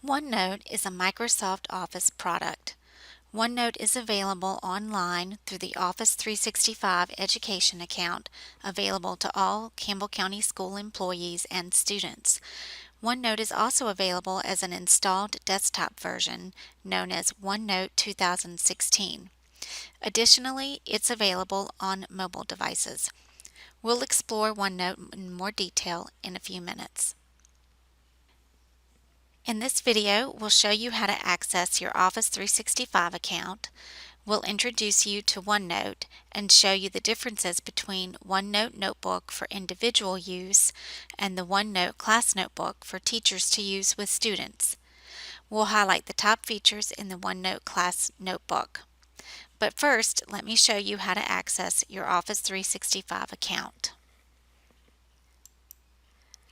OneNote is a Microsoft Office product. OneNote is available online through the Office 365 Education account available to all Campbell County School employees and students. OneNote is also available as an installed desktop version known as OneNote 2016. Additionally, it's available on mobile devices. We'll explore OneNote in more detail in a few minutes. In this video, we'll show you how to access your Office 365 account. We'll introduce you to OneNote and show you the differences between OneNote Notebook for individual use and the OneNote Class Notebook for teachers to use with students. We'll highlight the top features in the OneNote Class Notebook. But first, let me show you how to access your Office 365 account.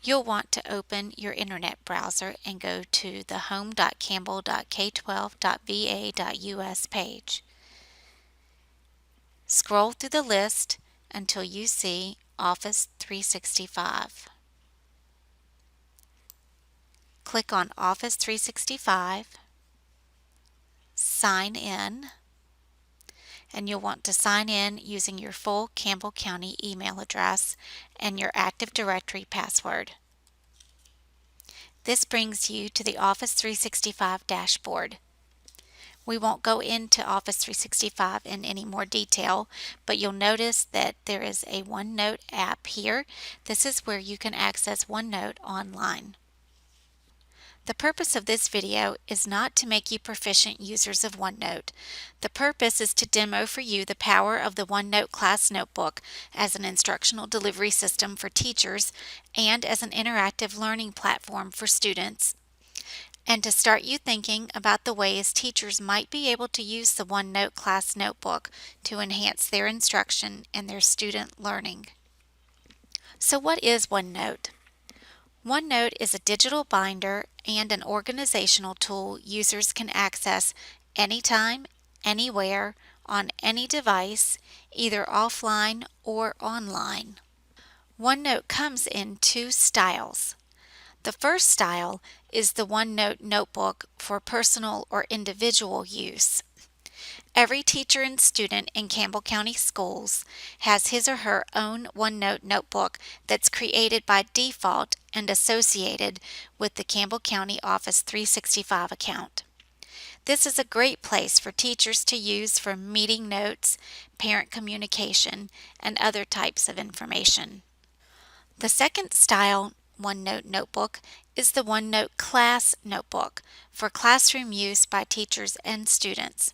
You'll want to open your internet browser and go to the home.campbell.k12.va.us page. Scroll through the list until you see Office 365. Click on Office 365, Sign In, and you'll want to sign in using your full Campbell County email address and your Active Directory password. This brings you to the Office 365 dashboard. We won't go into Office 365 in any more detail, but you'll notice that there is a OneNote app here. This is where you can access OneNote online. The purpose of this video is not to make you proficient users of OneNote. The purpose is to demo for you the power of the OneNote Class Notebook as an instructional delivery system for teachers and as an interactive learning platform for students, and to start you thinking about the ways teachers might be able to use the OneNote Class Notebook to enhance their instruction and their student learning. So what is OneNote? OneNote is a digital binder and an organizational tool users can access anytime, anywhere, on any device, either offline or online. OneNote comes in two styles. The first style is the OneNote Notebook for personal or individual use. Every teacher and student in Campbell County Schools has his or her own OneNote notebook that's created by default and associated with the Campbell County Office 365 account. This is a great place for teachers to use for meeting notes, parent communication, and other types of information. The second style OneNote notebook is the OneNote Class Notebook for classroom use by teachers and students.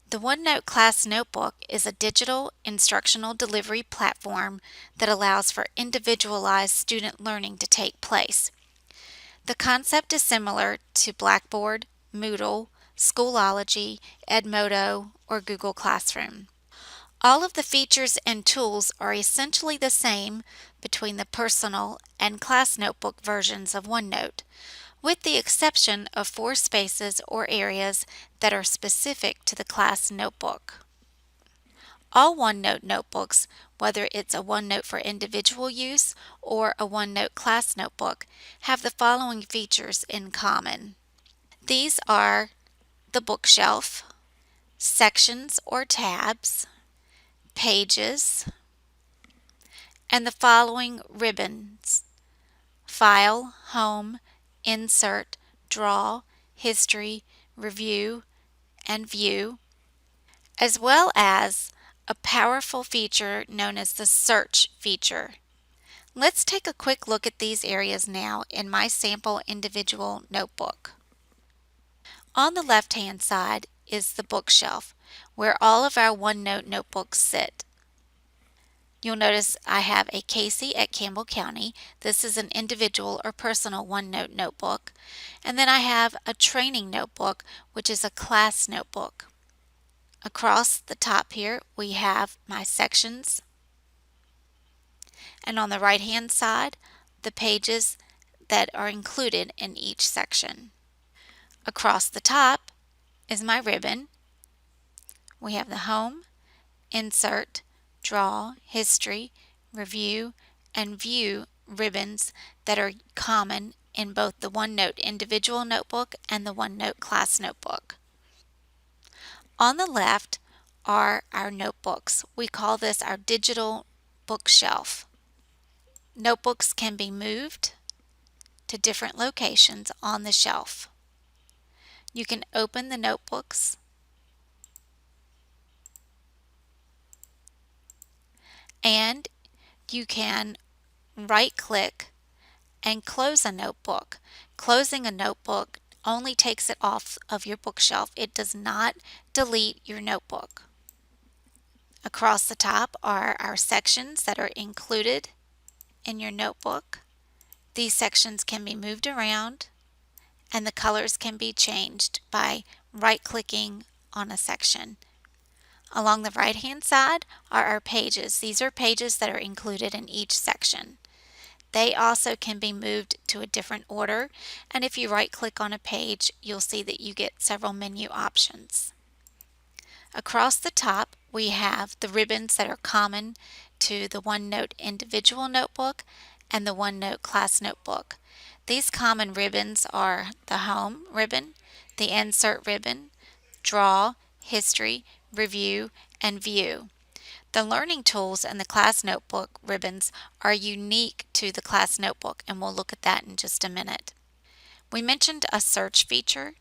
The OneNote Class Notebook is a digital instructional delivery platform that allows for individualized student learning to take place. The concept is similar to Blackboard, Moodle, Schoology, Edmodo, or Google Classroom. All of the features and tools are essentially the same between the personal and class notebook versions of OneNote, with the exception of 4 spaces or areas that are specific to the class notebook. All OneNote notebooks, whether it's a OneNote for individual use or a OneNote class notebook, have the following features in common. These are the bookshelf, sections or tabs, pages, and the following ribbons: File, Home, Insert, Draw, History, Review, and View, as well as a powerful feature known as the Search feature. Let's take a quick look at these areas now in my sample individual notebook. On the left-hand side is the bookshelf, where all of our OneNote notebooks sit. You'll notice I have a Casey at Campbell County. This is an individual or personal OneNote notebook. And then I have a training notebook, which is a class notebook. Across the top here, we have my sections. And on the right-hand side, the pages that are included in each section. Across the top is my ribbon. We have the Home, Insert, Draw, History, Review, and View ribbons that are common in both the OneNote individual notebook and the OneNote class notebook. On the left are our notebooks. We call this our digital bookshelf. Notebooks can be moved to different locations on the shelf. You can open the notebooks and you can right-click and close a notebook. Closing a notebook only takes it off of your bookshelf. It does not delete your notebook. Across the top are our sections that are included in your notebook. These sections can be moved around and the colors can be changed by right-clicking on a section. Along the right-hand side are our pages. These are pages that are included in each section. They also can be moved to a different order, and if you right-click on a page, you'll see that you get several menu options. Across the top, we have the ribbons that are common to the OneNote individual notebook and the OneNote class notebook. These common ribbons are the Home ribbon, the Insert ribbon, Draw, History, Review, and View. The Learning Tools and the Class Notebook ribbons are unique to the Class Notebook, and we'll look at that in just a minute. We mentioned a search feature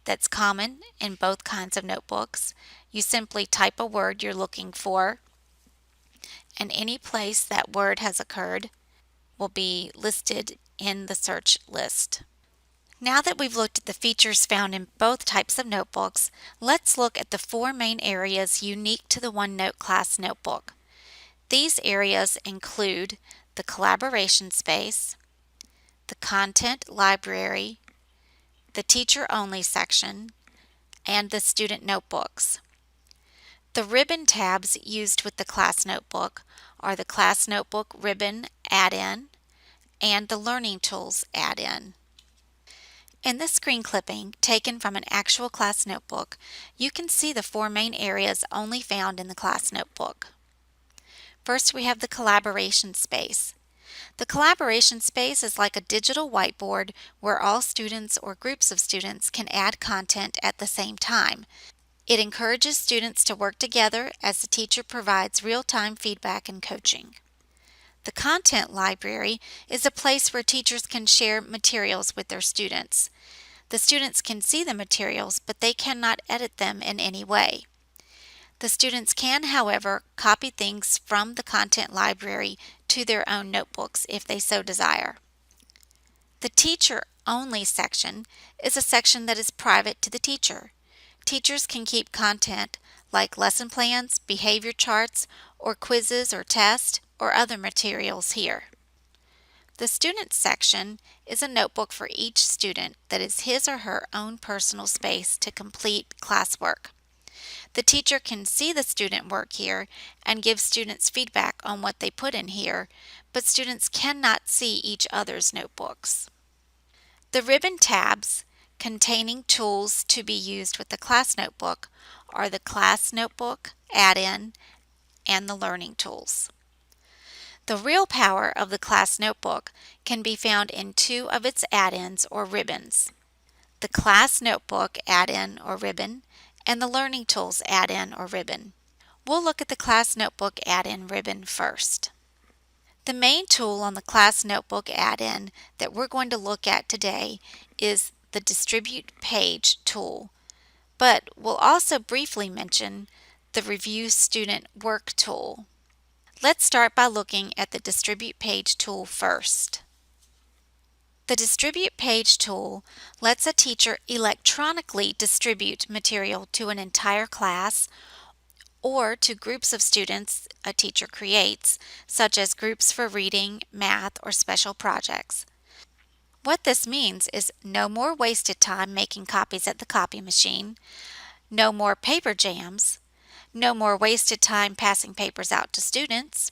that's common in both kinds of notebooks. You simply type a word you're looking for, and any place that word has occurred will be listed in the search list. Now that we've looked at the features found in both types of notebooks, let's look at the four main areas unique to the OneNote class notebook. These areas include the collaboration space, the content library, the teacher-only section, and the student notebooks. The ribbon tabs used with the class notebook are the class notebook ribbon add-in and the learning tools add-in. In this screen clipping, taken from an actual class notebook, you can see the four main areas only found in the class notebook. First, we have the collaboration space. The collaboration space is like a digital whiteboard where all students or groups of students can add content at the same time. It encourages students to work together as the teacher provides real-time feedback and coaching. The content library is a place where teachers can share materials with their students. The students can see the materials, but they cannot edit them in any way. The students can, however, copy things from the content library to their own notebooks if they so desire. The teacher-only section is a section that is private to the teacher. Teachers can keep content like lesson plans, behavior charts, or quizzes or tests, or other materials here. The Students section is a notebook for each student that is his or her own personal space to complete classwork. The teacher can see the student work here and give students feedback on what they put in here, but students cannot see each other's notebooks. The ribbon tabs containing tools to be used with the class notebook are the class notebook add-in and the learning tools. The real power of the class notebook can be found in two of its add-ins or ribbons: the class notebook add-in or ribbon and the learning tools add-in or ribbon. We'll look at the class notebook add-in ribbon first. The main tool on the class notebook add-in that we're going to look at today is the Distribute Page tool, but we'll also briefly mention the Review Student Work tool. Let's start by looking at the Distribute Page tool first. The Distribute Page tool lets a teacher electronically distribute material to an entire class or to groups of students a teacher creates, such as groups for reading, math, or special projects. What this means is no more wasted time making copies at the copy machine, no more paper jams, no more wasted time passing papers out to students,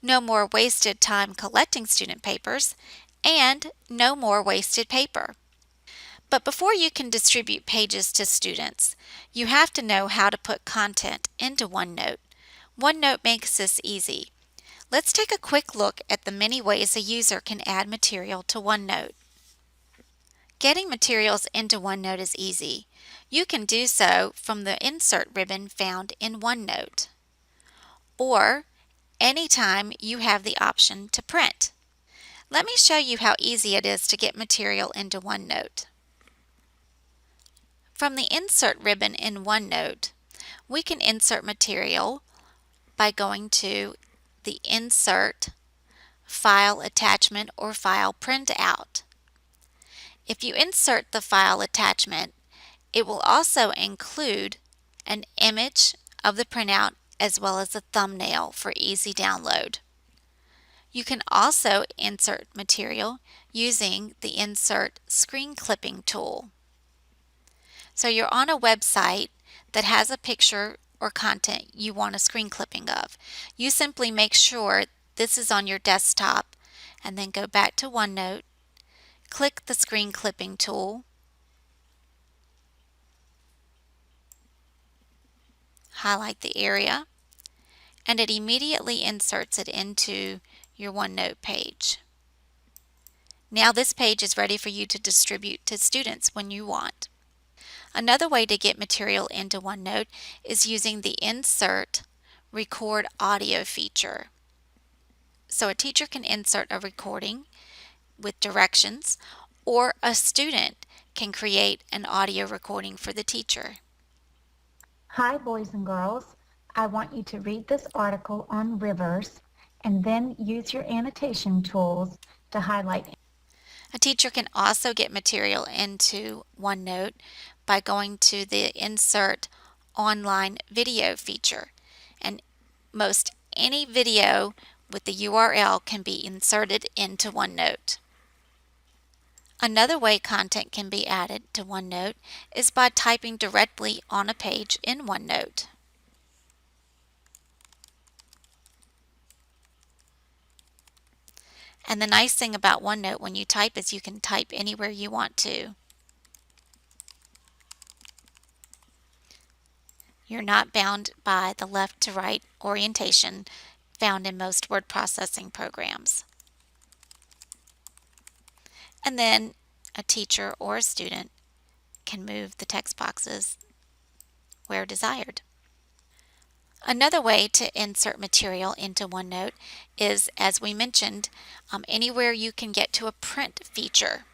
no more wasted time collecting student papers, and no more wasted paper. But before you can distribute pages to students, you have to know how to put content into OneNote. OneNote makes this easy. Let's take a quick look at the many ways a user can add material to OneNote. Getting materials into OneNote is easy. You can do so from the Insert ribbon found in OneNote, or anytime you have the option to print. Let me show you how easy it is to get material into OneNote. From the Insert ribbon in OneNote, we can insert material by going to the Insert, File Attachment, or File Printout. If you insert the file attachment, it will also include an image of the printout as well as a thumbnail for easy download. You can also insert material using the Insert Screen Clipping tool. So you're on a website that has a picture or content you want a screen clipping of. You simply make sure this is on your desktop and then go back to OneNote, click the Screen Clipping tool, highlight the area, and it immediately inserts it into your OneNote page. Now this page is ready for you to distribute to students when you want. Another way to get material into OneNote is using the Insert Record Audio feature. So a teacher can insert a recording with directions, or a student can create an audio recording for the teacher. Hi, boys and girls. I want you to read this article on rivers and then use your annotation tools to highlight. A teacher can also get material into OneNote by going to the Insert Online Video feature, and most any video with the URL can be inserted into OneNote. Another way content can be added to OneNote is by typing directly on a page in OneNote. And the nice thing about OneNote when you type is you can type anywhere you want to. You're not bound by the left to right orientation found in most word processing programs. And then a teacher or a student can move the text boxes where desired. Another way to insert material into OneNote is, as we mentioned, anywhere you can get to a print feature.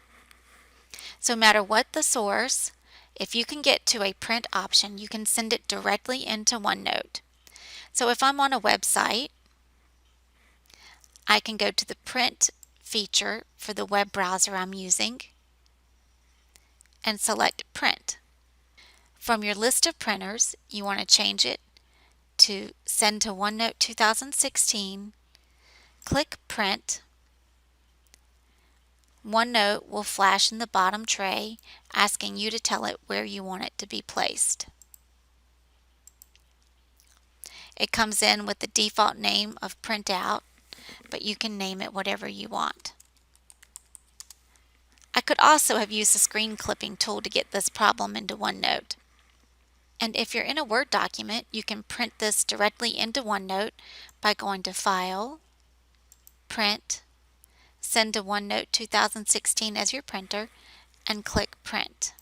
So no matter what the source, if you can get to a print option, you can send it directly into OneNote. So if I'm on a website, I can go to the print feature for the web browser I'm using and select print. From your list of printers, you want to change it to Send to OneNote 2016, click Print. OneNote will flash in the bottom tray asking you to tell it where you want it to be placed. It comes in with the default name of Printout, but you can name it whatever you want. I could also have used the screen clipping tool to get this problem into OneNote. And if you're in a Word document, you can print this directly into OneNote by going to File, Print, Send to OneNote 2016 as your printer, and click Print.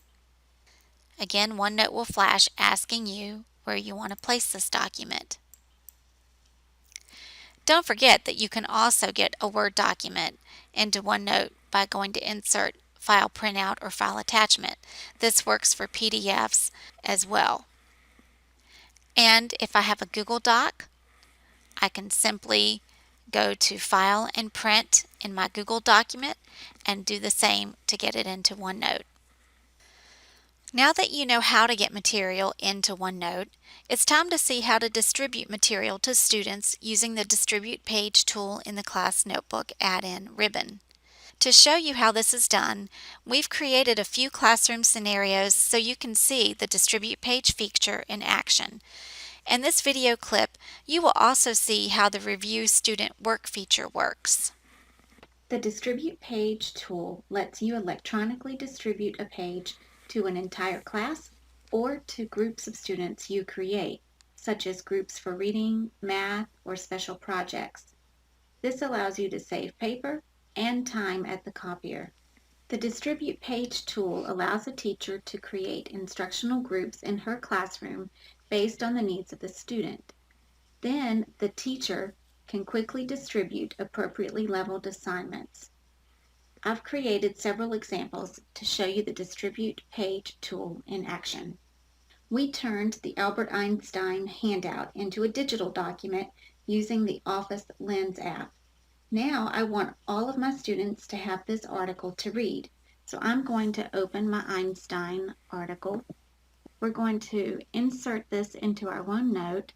Again, OneNote will flash asking you where you want to place this document. Don't forget that you can also get a Word document into OneNote by going to Insert, File Printout, or File Attachment. This works for PDFs as well. And if I have a Google Doc, I can simply go to File and Print in my Google document and do the same to get it into OneNote. Now that you know how to get material into OneNote, it's time to see how to distribute material to students using the Distribute Page tool in the Class Notebook add-in ribbon. To show you how this is done, we've created a few classroom scenarios so you can see the Distribute Page feature in action. In this video clip, you will also see how the Review Student Work feature works. The Distribute Page tool lets you electronically distribute a page to an entire class or to groups of students you create, such as groups for reading, math, or special projects. This allows you to save paper and time at the copier. The Distribute Page tool allows a teacher to create instructional groups in her classroom based on the needs of the student. Then the teacher can quickly distribute appropriately leveled assignments. I've created several examples to show you the Distribute Page tool in action. We turned the Albert Einstein handout into a digital document using the Office Lens app. Now I want all of my students to have this article to read. So I'm going to open my Einstein article. We're going to insert this into our OneNote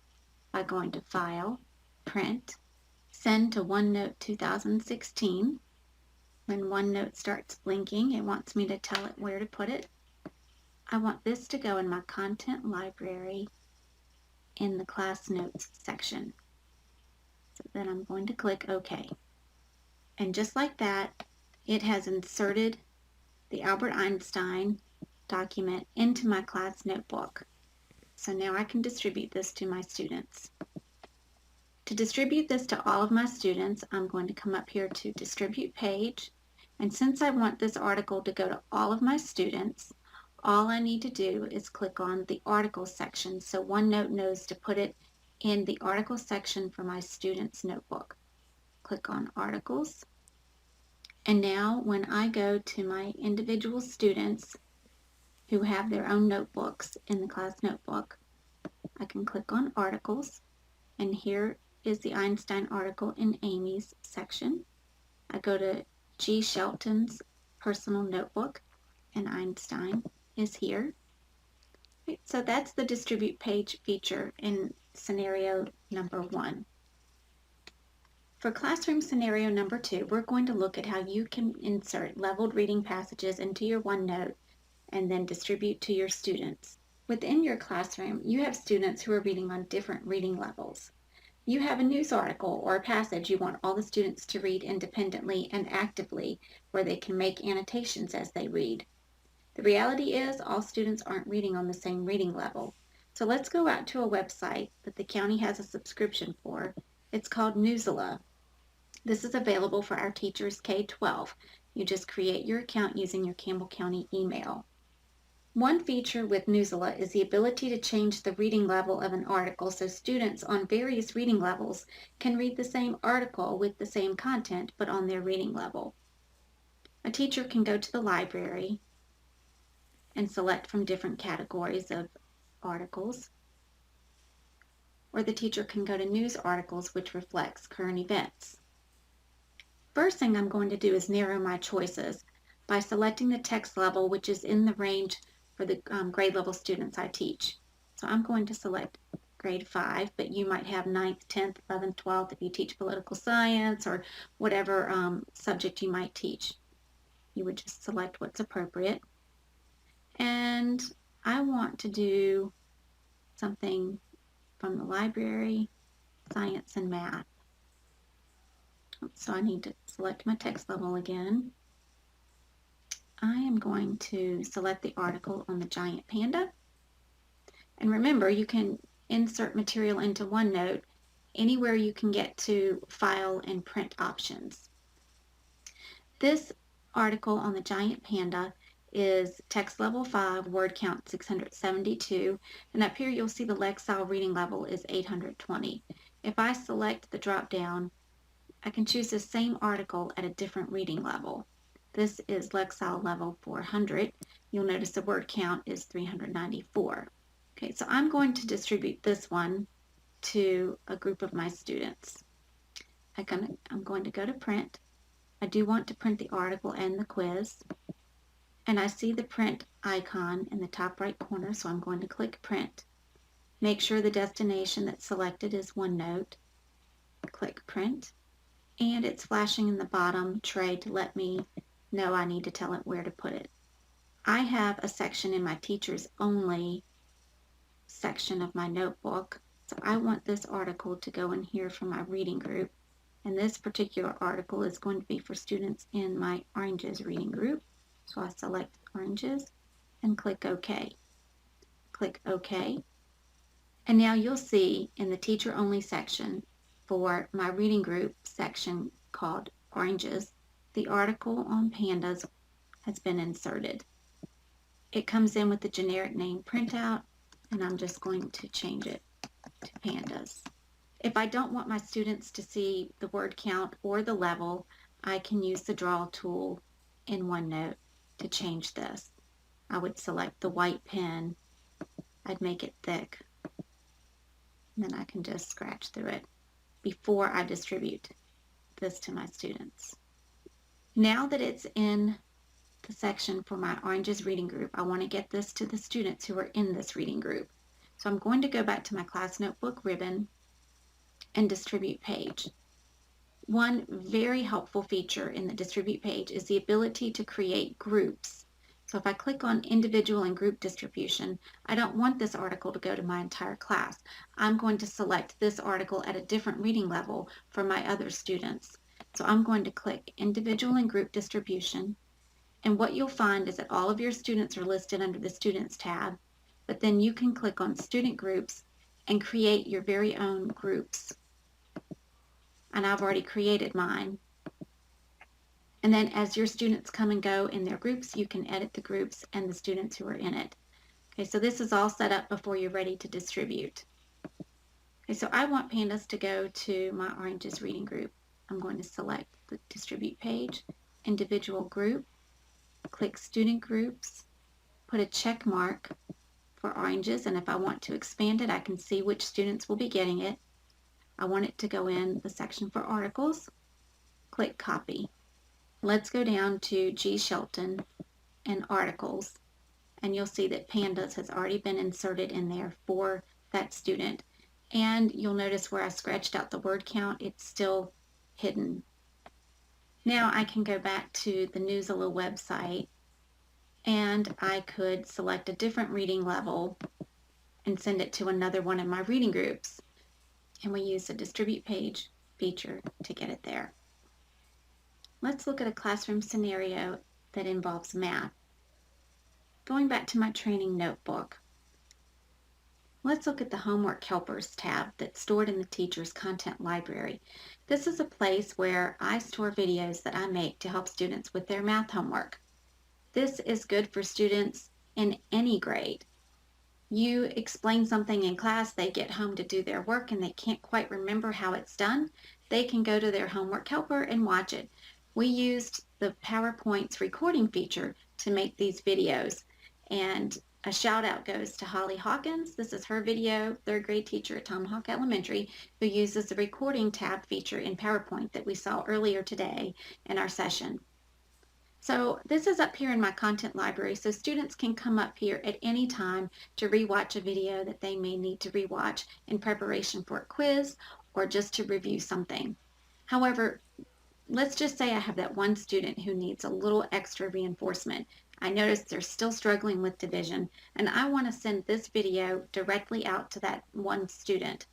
by going to File, Print, Send to OneNote 2016. When OneNote starts blinking, it wants me to tell it where to put it. I want this to go in my content library in the class notes section. So then I'm going to click OK. And just like that, it has inserted the Albert Einstein document into my class notebook. So now I can distribute this to my students. To distribute this to all of my students, I'm going to come up here to Distribute Page. And since I want this article to go to all of my students, all I need to do is click on the Articles section so OneNote knows to put it in the Article section for my students' notebook. Click on Articles. And now when I go to my individual students who have their own notebooks in the class notebook, I can click on Articles, and here is the Einstein article in Amy's section. I go to G. Shelton's personal notebook, and Einstein is here. Right, so that's the Distribute Page feature in scenario number 1. For classroom scenario number 2, we're going to look at how you can insert leveled reading passages into your OneNote and then distribute to your students. Within your classroom, you have students who are reading on different reading levels. You have a news article or a passage you want all the students to read independently and actively, where they can make annotations as they read. The reality is all students aren't reading on the same reading level. So let's go out to a website that the county has a subscription for. It's called Newsela. This is available for our teachers K-12. You just create your account using your Campbell County email. One feature with Newsela is the ability to change the reading level of an article so students on various reading levels can read the same article with the same content but on their reading level. A teacher can go to the library and select from different categories of articles, or the teacher can go to news articles, which reflects current events. First thing I'm going to do is narrow my choices by selecting the text level, which is in the range for the grade level students I teach. So I'm going to select grade 5, but you might have 9th, 10th, 11th, 12th if you teach political science or whatever subject you might teach. You would just select what's appropriate. And I want to do something from the library, science, and math. So I need to select my text level again. I am going to select the article on the giant panda. And remember, you can insert material into OneNote anywhere you can get to file and print options. This article on the giant panda is text level 5, word count 672, and up here you'll see the Lexile reading level is 820. If I select the drop down, I can choose the same article at a different reading level. This is Lexile level 400. You'll notice the word count is 394. Okay, so I'm going to distribute this one to a group of my students. I'm going to go to print. I do want to print the article and the quiz. And I see the print icon in the top right corner, so I'm going to click print. Make sure the destination that's selected is OneNote. Click print. And it's flashing in the bottom tray to let me know I need to tell it where to put it. I have a section in my teachers only section of my notebook, so I want this article to go in here for my reading group, and this particular article is going to be for students in my oranges reading group. So I select oranges and click OK. Click OK. And now you'll see in the teacher only section for my reading group section called oranges, the article on pandas has been inserted. It comes in with the generic name printout, and I'm just going to change it to pandas. If I don't want my students to see the word count or the level, I can use the draw tool in OneNote to change this. I would select the white pen, I'd make it thick, and then I can just scratch through it before I distribute this to my students. Now that it's in the section for my Oranges reading group, I want to get this to the students who are in this reading group. So I'm going to go back to my class notebook ribbon and distribute page. One very helpful feature in the distribute page is the ability to create groups. So if I click on individual and group distribution, I don't want this article to go to my entire class. I'm going to select this article at a different reading level for my other students. So I'm going to click individual and group distribution. And what you'll find is that all of your students are listed under the Students tab, but then you can click on Student Groups and create your very own groups. And I've already created mine. And then as your students come and go in their groups, you can edit the groups and the students who are in it. Okay, so this is all set up before you're ready to distribute. Okay, so I want pandas to go to my Oranges reading group. I'm going to select the distribute page, individual group, click student groups, put a check mark for Oranges, and if I want to expand it, I can see which students will be getting it. I want it to go in the section for articles, click copy. Let's go down to G. Shelton and articles, and you'll see that pandas has already been inserted in there for that student. And you'll notice where I scratched out the word count, it's still hidden. Now I can go back to the Newsela website, and I could select a different reading level and send it to another one of my reading groups. And we use the distribute page feature to get it there. Let's look at a classroom scenario that involves math. Going back to my training notebook, let's look at the Homework Helpers tab that's stored in the teacher's content library. This is a place where I store videos that I make to help students with their math homework. This is good for students in any grade. You explain something in class, they get home to do their work and they can't quite remember how it's done. They can go to their homework helper and watch it. We used the PowerPoint's recording feature to make these videos, and a shout out goes to Holly Hawkins. This is her video, third grade teacher at Tomahawk Elementary, who uses the recording tab feature in PowerPoint that we saw earlier today in our session. So this is up here in my content library, so students can come up here at any time to rewatch a video that they may need to rewatch in preparation for a quiz or just to review something. However, let's just say I have that one student who needs a little extra reinforcement. I notice they're still struggling with division, and I want to send this video directly out to that one student.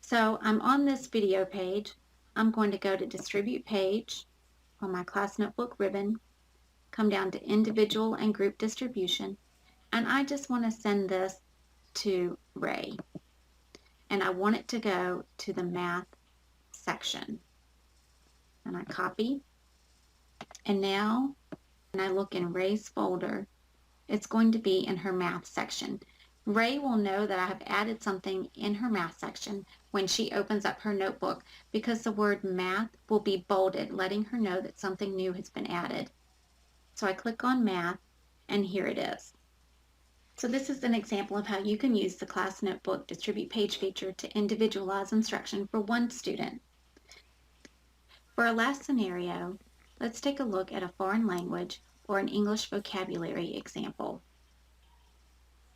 So I'm on this video page. I'm going to go to Distribute Page on my class notebook ribbon, come down to individual and group distribution, and I just want to send this to Ray. And I want it to go to the math section. And I copy. And now when I look in Ray's folder, it's going to be in her math section. Ray will know that I have added something in her math section when she opens up her notebook, because the word math will be bolded, letting her know that something new has been added. So I click on math, and here it is. So this is an example of how you can use the class notebook distribute page feature to individualize instruction for one student. For our last scenario, let's take a look at a foreign language or an English vocabulary example.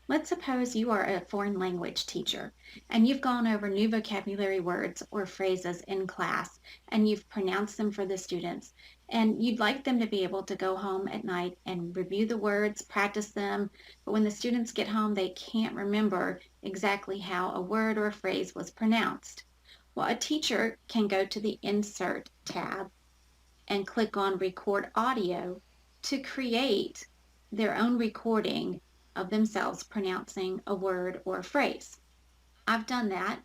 Let's suppose you are a foreign language teacher and you've gone over new vocabulary words or phrases in class and you've pronounced them for the students, and you'd like them to be able to go home at night and review the words, practice them, but when the students get home they can't remember exactly how a word or a phrase was pronounced. Well, a teacher can go to the Insert tab and click on Record Audio to create their own recording of themselves pronouncing a word or a phrase. I've done that,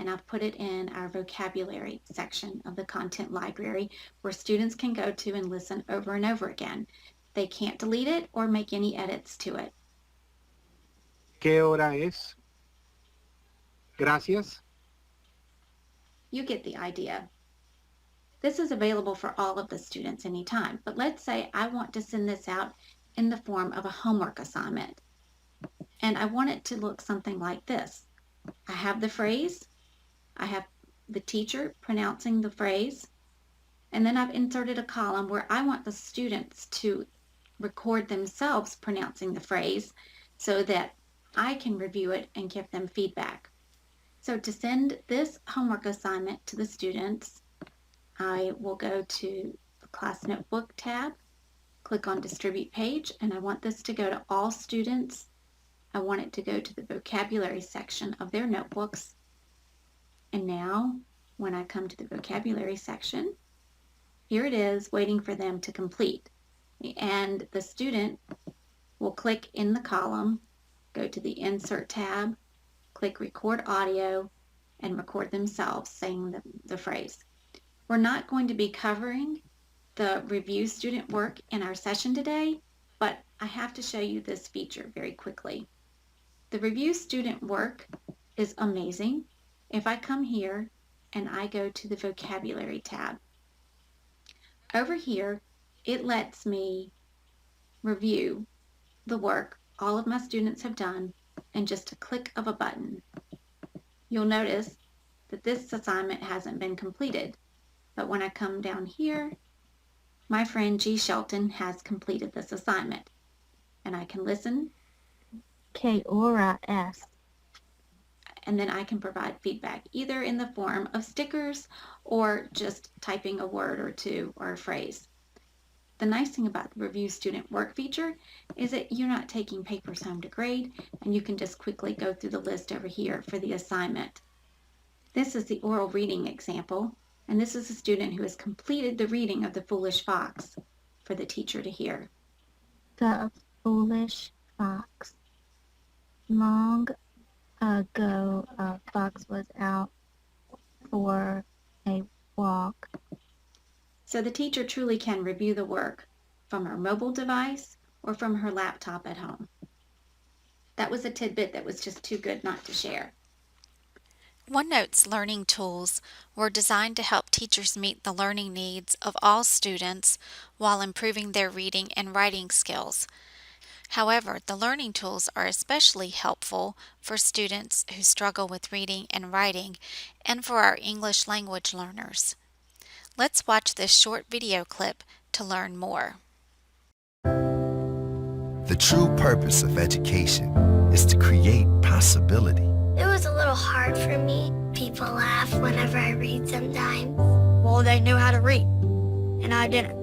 and I've put it in our vocabulary section of the content library where students can go to and listen over and over again. They can't delete it or make any edits to it. ¿Qué hora es? Gracias. You get the idea. This is available for all of the students anytime, but let's say I want to send this out in the form of a homework assignment, and I want it to look something like this. I have the phrase, I have the teacher pronouncing the phrase, and then I've inserted a column where I want the students to record themselves pronouncing the phrase so that I can review it and give them feedback. So to send this homework assignment to the students, I will go to the Class Notebook tab, click on Distribute Page, and I want this to go to all students. I want it to go to the vocabulary section of their notebooks. And now, when I come to the vocabulary section, here it is waiting for them to complete. And the student will click in the column, go to the Insert tab, click Record Audio, and record themselves saying the phrase. We're not going to be covering the review student work in our session today, but I have to show you this feature very quickly. The review student work is amazing. If I come here and I go to the vocabulary tab, over here it lets me review the work all of my students have done in just a click of a button. You'll notice that this assignment hasn't been completed, but when I come down here, my friend G. Shelton has completed this assignment, and I can listen. K. Ora S. And then I can provide feedback either in the form of stickers or just typing a word or two or a phrase. The nice thing about the Review Student Work feature is that you're not taking papers home to grade, and you can just quickly go through the list over here for the assignment. This is the oral reading example, and this is a student who has completed the reading of The Foolish Fox for the teacher to hear. The Foolish Fox. Long ago, a fox was out for a walk. So the teacher truly can review the work from her mobile device or from her laptop at home. That was a tidbit that was just too good not to share. OneNote's learning tools were designed to help teachers meet the learning needs of all students while improving their reading and writing skills. However, the learning tools are especially helpful for students who struggle with reading and writing and for our English language learners. Let's watch this short video clip to learn more. The true purpose of education is to create possibility. It was a little hard for me. People laugh whenever I read sometimes. Well, they knew how to read, and I didn't.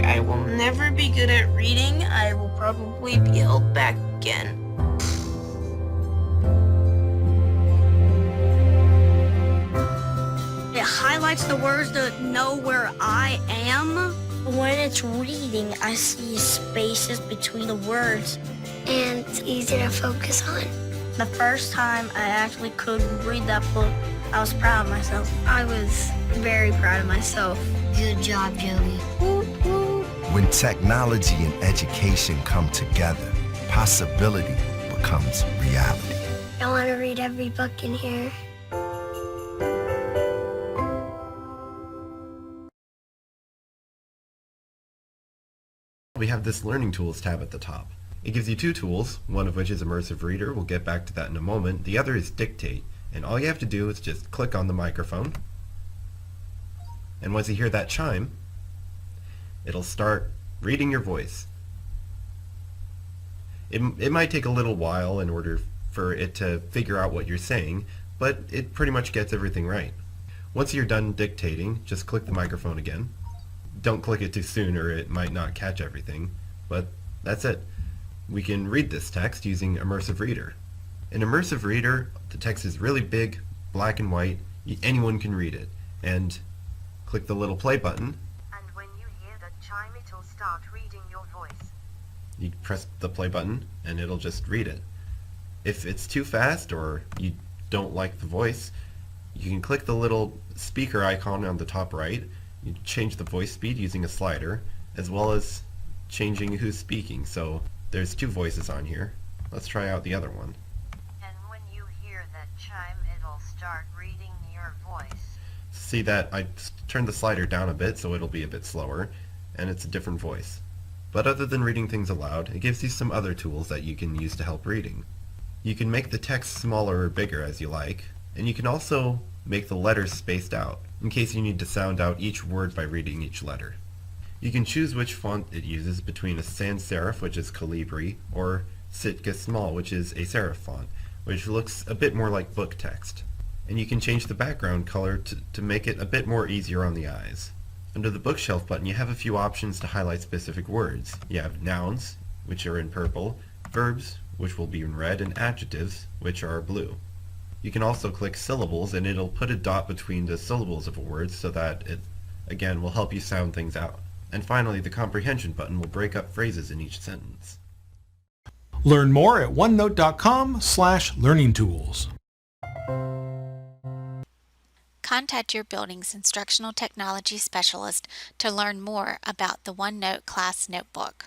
I will never be good at reading. I will probably be held back again. It highlights the words to know where I am. When it's reading, I see spaces between the words, and it's easy to focus on. The first time I actually could read that book, I was proud of myself. I was very proud of myself. Good job, Joey. Whoop, whoop. When technology and education come together, possibility becomes reality. I want to read every book in here. We have this Learning Tools tab at the top. It gives you two tools, one of which is Immersive Reader. We'll get back to that in a moment. The other is Dictate, and all you have to do is just click on the microphone, and once you hear that chime, it'll start reading your voice. It might take a little while in order for it to figure out what you're saying, but it pretty much gets everything right. Once you're done dictating, just click the microphone again. Don't click it too soon or it might not catch everything, but that's it. We can read this text using Immersive Reader. In Immersive Reader, the text is really big, black and white, anyone can read it. And click the little play button. And when you hear that chime, it'll start reading your voice. You press the play button and it'll just read it. If it's too fast or you don't like the voice, you can click the little speaker icon on the top right. You change the voice speed using a slider, as well as changing who's speaking. So there's two voices on here. Let's try out the other one. And when you hear that chime, it'll start reading your voice. See that I turned the slider down a bit so it'll be a bit slower, and it's a different voice. But other than reading things aloud, it gives you some other tools that you can use to help reading. You can make the text smaller or bigger as you like, and you can also make the letters spaced out, in case you need to sound out each word by reading each letter. You can choose which font it uses between a sans serif, which is Calibri, or Sitka Small, which is a serif font, which looks a bit more like book text. And you can change the background color to make it a bit more easier on the eyes. Under the bookshelf button, you have a few options to highlight specific words. You have nouns, which are in purple, verbs, which will be in red, and adjectives, which are blue. You can also click syllables, and it'll put a dot between the syllables of a word so that it, again, will help you sound things out. And finally, the comprehension button will break up phrases in each sentence. Learn more at onenote.com/learningtools. Contact your building's instructional technology specialist to learn more about the OneNote class notebook.